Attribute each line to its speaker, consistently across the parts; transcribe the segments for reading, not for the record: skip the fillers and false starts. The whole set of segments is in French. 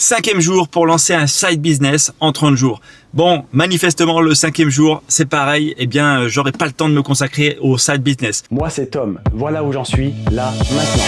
Speaker 1: 5e jour pour lancer un side business en 30 jours. Bon, manifestement, le 5e jour, c'est pareil. Eh bien, j'aurai pas le temps de me consacrer au side business.
Speaker 2: Moi, c'est Tom. Voilà où j'en suis, là, maintenant.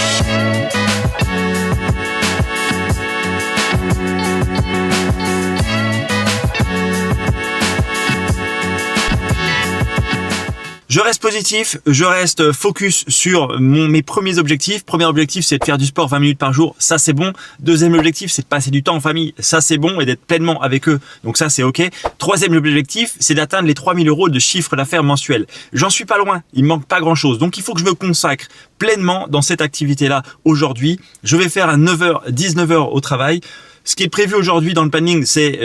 Speaker 1: Je reste positif, je reste focus sur mes premiers objectifs. Premier objectif, c'est de faire du sport 20 minutes par jour, ça c'est bon. Deuxième objectif, c'est de passer du temps en famille, ça c'est bon, et d'être pleinement avec eux, donc ça c'est ok. Troisième objectif, c'est d'atteindre les 3000 € de chiffre d'affaires mensuel. J'en suis pas loin, il me manque pas grand chose, donc il faut que je me consacre pleinement dans cette activité-là aujourd'hui. Je vais faire à 9h, 19h au travail. Ce qui est prévu aujourd'hui dans le planning, c'est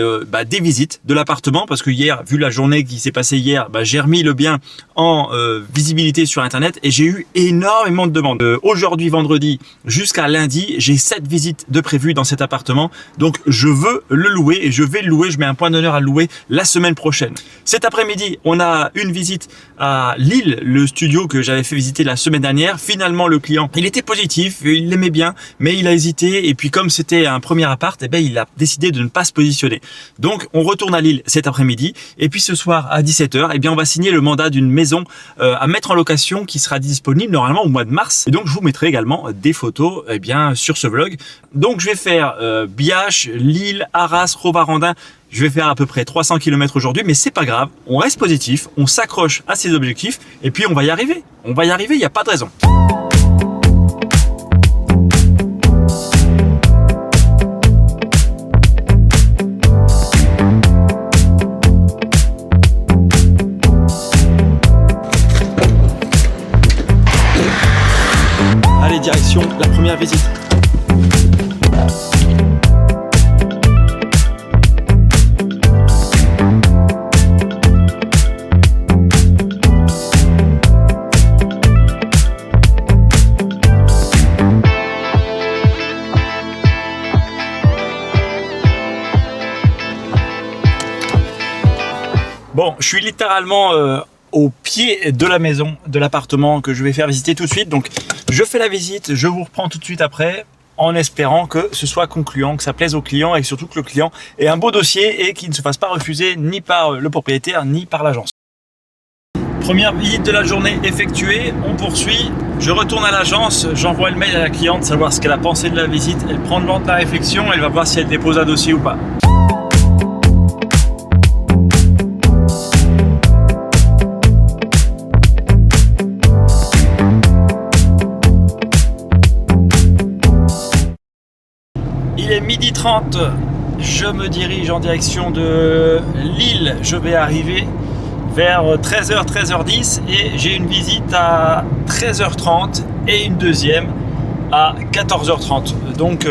Speaker 1: des visites de l'appartement, parce que hier, vu la journée qui s'est passée hier, j'ai remis le bien en visibilité sur Internet et j'ai eu énormément de demandes. Aujourd'hui, vendredi, jusqu'à lundi, j'ai 7 visites de prévues dans cet appartement. Donc, je veux le louer et je vais le louer. Je mets un point d'honneur à le louer la semaine prochaine. Cet après-midi, on a une visite à Lille, le studio que j'avais fait visiter la semaine dernière. Finalement, le client, il était positif, il l'aimait bien, mais il a hésité. Et puis, comme c'était un premier appart, il a décidé de ne pas se positionner. Donc, on retourne à Lille cet après-midi. Et puis, ce soir, à 17h, on va signer le mandat d'une maison à mettre en location qui sera disponible normalement au mois de mars. Et donc, je vous mettrai également des photos sur ce vlog. Donc, je vais faire Biache, Lille, Arras, Rovarandin. Je vais faire à peu près 300 km aujourd'hui, mais c'est pas grave. On reste positif, on s'accroche à ses objectifs et puis on va y arriver. On va y arriver, il n'y a pas de raison. Allez, direction la première visite. Bon, je suis littéralement au pied de la maison, de l'appartement que je vais faire visiter tout de suite. Donc, je fais la visite, je vous reprends tout de suite après, en espérant que ce soit concluant, que ça plaise au client et surtout que le client ait un beau dossier et qu'il ne se fasse pas refuser ni par le propriétaire ni par l'agence. Première visite de la journée effectuée, on poursuit. Je retourne à l'agence, j'envoie le mail à la cliente, savoir ce qu'elle a pensé de la visite. Elle prend le temps de la réflexion, elle va voir si elle dépose un dossier ou pas. Il est 12h30, je me dirige en direction de Lille. Je vais arriver vers 13h, 13h10 et j'ai une visite à 13h30 et une deuxième à 14h30. Donc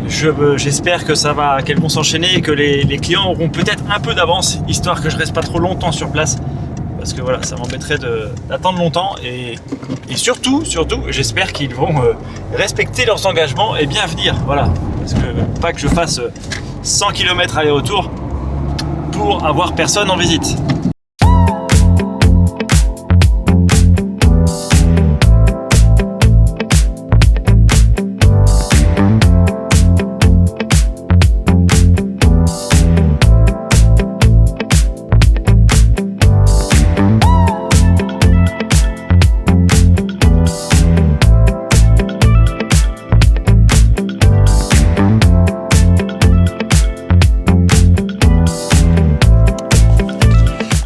Speaker 1: j'espère que qu'elles vont s'enchaîner et que les clients auront peut-être un peu d'avance, histoire que je reste pas trop longtemps sur place. Parce que voilà, ça m'embêterait d'attendre longtemps et surtout, j'espère qu'ils vont respecter leurs engagements et bien venir. Voilà, parce que pas que je fasse 100 km aller-retour pour avoir personne en visite.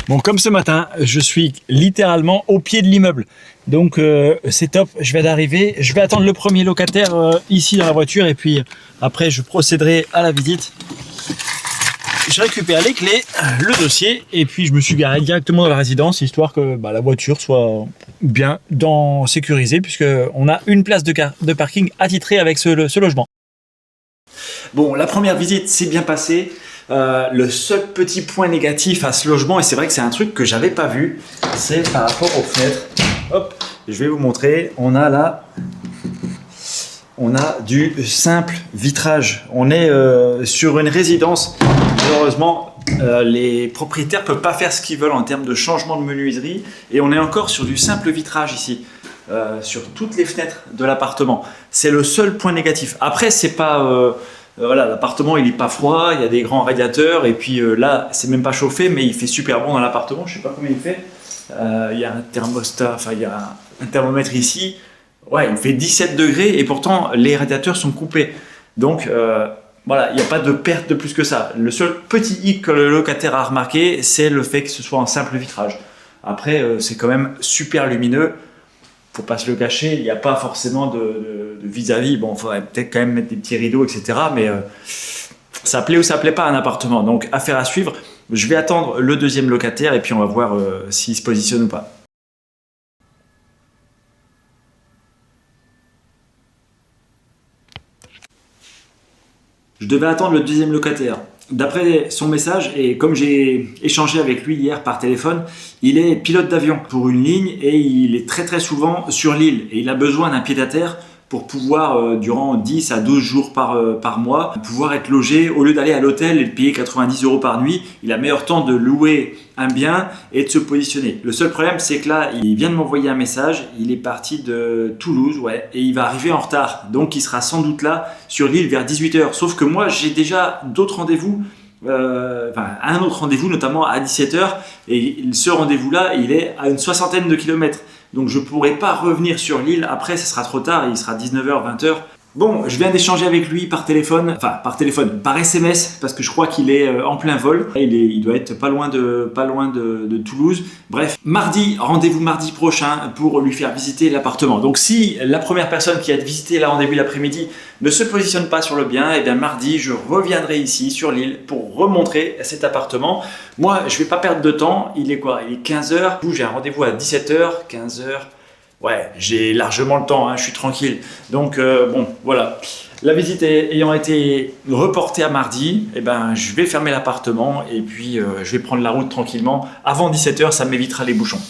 Speaker 1: Bon, comme ce matin, je suis littéralement au pied de l'immeuble. Donc, c'est top. Je viens d'arriver. Je vais attendre le premier locataire ici dans la voiture. Et puis, après, je procéderai à la visite. Je récupère les clés, le dossier. Et puis, je me suis garé directement dans la résidence, histoire que la voiture soit bien sécurisée. Puisqu'on a une place de parking attitrée avec ce logement. Bon, la première visite s'est bien passée. Le seul petit point négatif à ce logement, et c'est vrai que c'est un truc que j'avais pas vu, c'est par rapport aux fenêtres. Hop, je vais vous montrer. On a du simple vitrage. On est sur une résidence. Malheureusement, les propriétaires peuvent pas faire ce qu'ils veulent en termes de changement de menuiserie, et on est encore sur du simple vitrage ici. Sur toutes les fenêtres de l'appartement. C'est le seul point négatif. Après, c'est pas Voilà, l'appartement il est pas froid, il y a des grands radiateurs et puis là c'est même pas chauffé mais il fait super bon dans l'appartement, je sais pas combien il fait. Il y a un thermostat, enfin il y a un thermomètre ici, ouais il fait 17 degrés et pourtant les radiateurs sont coupés. Donc voilà, il n'y a pas de perte de plus que ça. Le seul petit hic que le locataire a remarqué, c'est le fait que ce soit un simple vitrage. Après c'est quand même super lumineux. Faut pas se le cacher, il n'y a pas forcément de vis-à-vis. Bon, il faudrait peut-être quand même mettre des petits rideaux, etc. Mais ça plaît ou ça plaît pas un appartement. Donc, affaire à suivre. Je vais attendre le deuxième locataire et puis on va voir s'il se positionne ou pas. Je devais attendre le deuxième locataire. D'après son message, et comme j'ai échangé avec lui hier par téléphone, il est pilote d'avion pour une ligne et il est très très souvent sur l'île. Et il a besoin d'un pied-à-terre pour pouvoir, durant 10 à 12 jours par mois, pouvoir être logé. Au lieu d'aller à l'hôtel et de payer 90 € par nuit, il a meilleur temps de louer un bien et de se positionner. Le seul problème, c'est que là, il vient de m'envoyer un message. Il est parti de Toulouse, ouais, et il va arriver en retard. Donc, il sera sans doute là sur l'île vers 18 h. Sauf que moi, j'ai déjà d'autres rendez-vous. Un autre rendez-vous, notamment à 17 h. Et ce rendez-vous-là, il est à une 60aine de kilomètres. Donc je ne pourrai pas revenir sur l'île, après ce sera trop tard, il sera 19 h, 20 h. Bon, je viens d'échanger avec lui par téléphone, par SMS, parce que je crois qu'il est en plein vol. Il doit être pas loin de Toulouse. Bref, mardi, rendez-vous mardi prochain pour lui faire visiter l'appartement. Donc si la première personne qui a visité là en début d'après-midi ne se positionne pas sur le bien, et bien mardi, je reviendrai ici sur l'île pour remontrer cet appartement. Moi, je vais pas perdre de temps. Il est quoi? Il est 15 h. J'ai un rendez-vous à 17 h, 15 h. Ouais, j'ai largement le temps, hein, je suis tranquille. Donc bon, voilà. La visite ayant été reportée à mardi, eh ben, je vais fermer l'appartement et puis je vais prendre la route tranquillement. Avant 17 h, ça m'évitera les bouchons.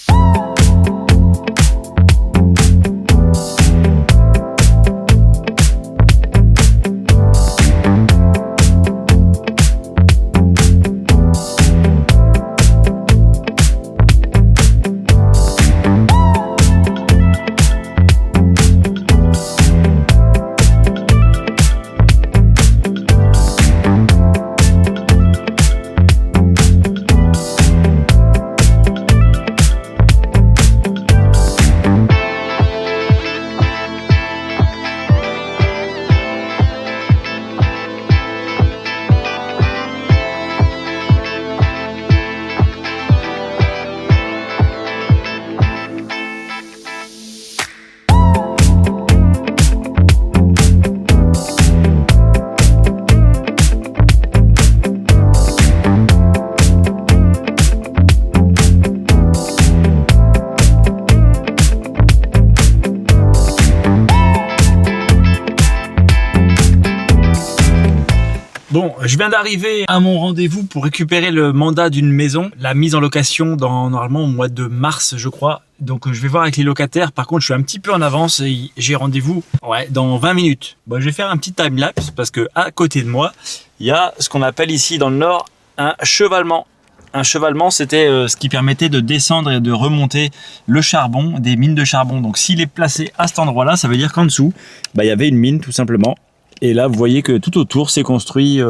Speaker 1: Bon, je viens d'arriver à mon rendez-vous pour récupérer le mandat d'une maison, la mise en location normalement au mois de mars, je crois. Donc je vais voir avec les locataires. Par contre, je suis un petit peu en avance et j'ai rendez-vous dans 20 minutes. Bon, je vais faire un petit time-lapse parce que à côté de moi, il y a ce qu'on appelle ici dans le Nord un chevalement. Un chevalement, c'était ce qui permettait de descendre et de remonter le charbon, des mines de charbon. Donc s'il est placé à cet endroit-là, ça veut dire qu'en dessous, il y avait une mine tout simplement. Et là, vous voyez que tout autour s'est construit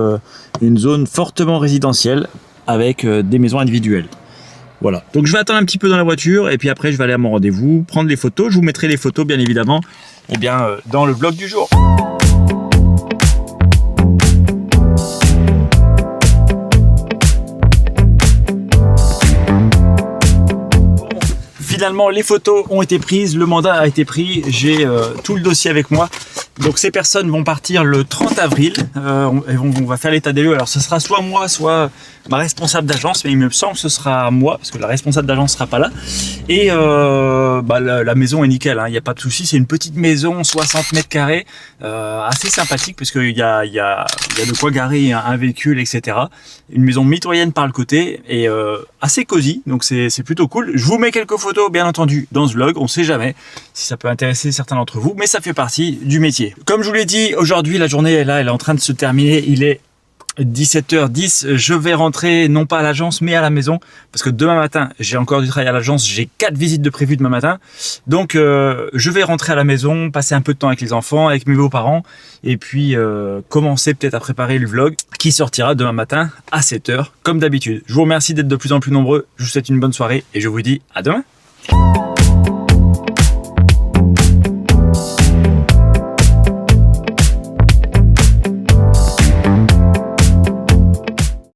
Speaker 1: une zone fortement résidentielle avec des maisons individuelles. Voilà. Donc je vais attendre un petit peu dans la voiture et puis après je vais aller à mon rendez-vous, prendre les photos. Je vous mettrai les photos bien évidemment dans le blog du jour. Finalement, les photos ont été prises, le mandat a été pris, j'ai tout le dossier avec moi. Donc ces personnes vont partir le 30 avril, on va faire l'état des lieux. Alors ce sera soit moi, soit ma responsable d'agence, mais il me semble que ce sera moi, parce que la responsable d'agence sera pas là. Et la maison est nickel, hein, il n'y a pas de souci, c'est une petite maison, 60 mètres carrés, assez sympathique, parce qu'il y a de quoi garer un véhicule, etc. Une maison mitoyenne par le côté, et assez cosy, donc c'est plutôt cool. Je vous mets quelques photos, bien entendu, dans ce vlog, on sait jamais si ça peut intéresser certains d'entre vous, mais ça fait partie du métier. Comme je vous l'ai dit, aujourd'hui, la journée là, elle est en train de se terminer. Il est 17h10, je vais rentrer non pas à l'agence mais à la maison parce que demain matin j'ai encore du travail à l'agence, j'ai 4 visites de prévues demain matin, donc je vais rentrer à la maison, passer un peu de temps avec les enfants, avec mes beaux-parents et puis commencer peut-être à préparer le vlog qui sortira demain matin à 7h comme d'habitude. Je vous remercie d'être de plus en plus nombreux, je vous souhaite une bonne soirée et je vous dis à demain.